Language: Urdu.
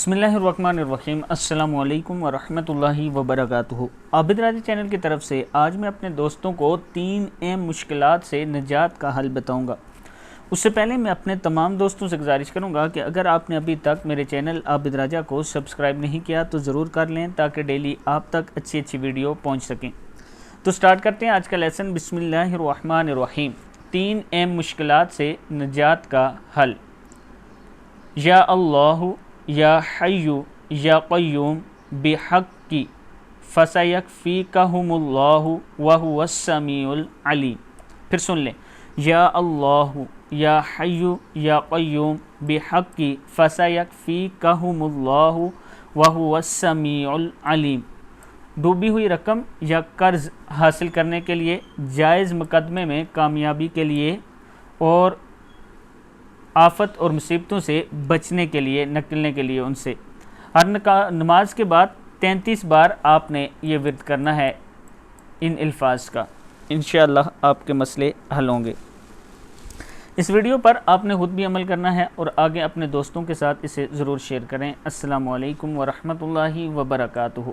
بسم اللہ الرحمن الرحیم۔ السلام علیکم ورحمۃ اللہ وبرکاتہ۔ عابد راضی چینل کی طرف سے آج میں اپنے دوستوں کو 3 اہم مشکلات سے نجات کا حل بتاؤں گا۔ اس سے پہلے میں اپنے تمام دوستوں سے گزارش کروں گا کہ اگر آپ نے ابھی تک میرے چینل عابد راجہ کو سبسکرائب نہیں کیا تو ضرور کر لیں تاکہ ڈیلی آپ تک اچھی ویڈیو پہنچ سکیں۔ تو سٹارٹ کرتے ہیں آج کا لیسن۔ بسم اللہ الرحمن الرحیم۔ 3 اہم مشکلات سے نجات کا حل۔ یا اللہ یا حی یا قیوم بحق فسیکفیکہم اللہ وہو السمیع العلیم۔ پھر سن لیں۔ یا اللہ یا حی یا قیوم بحق فسیکفیکہم اللہ وہو السمیع العلیم۔ ڈوبی ہوئی رقم یا قرض حاصل کرنے کے لیے، جائز مقدمے میں کامیابی کے لیے اور آفت اور مصیبتوں سے بچنے کے لیے، نکلنے کے لیے ان سے ہر نماز کے بعد 33 بار آپ نے یہ ورد کرنا ہے ان الفاظ کا۔ انشاءاللہ آپ کے مسئلے حل ہوں گے۔ اس ویڈیو پر آپ نے خود بھی عمل کرنا ہے اور آگے اپنے دوستوں کے ساتھ اسے ضرور شیئر کریں۔ السلام علیکم ورحمۃ اللہ وبرکاتہ۔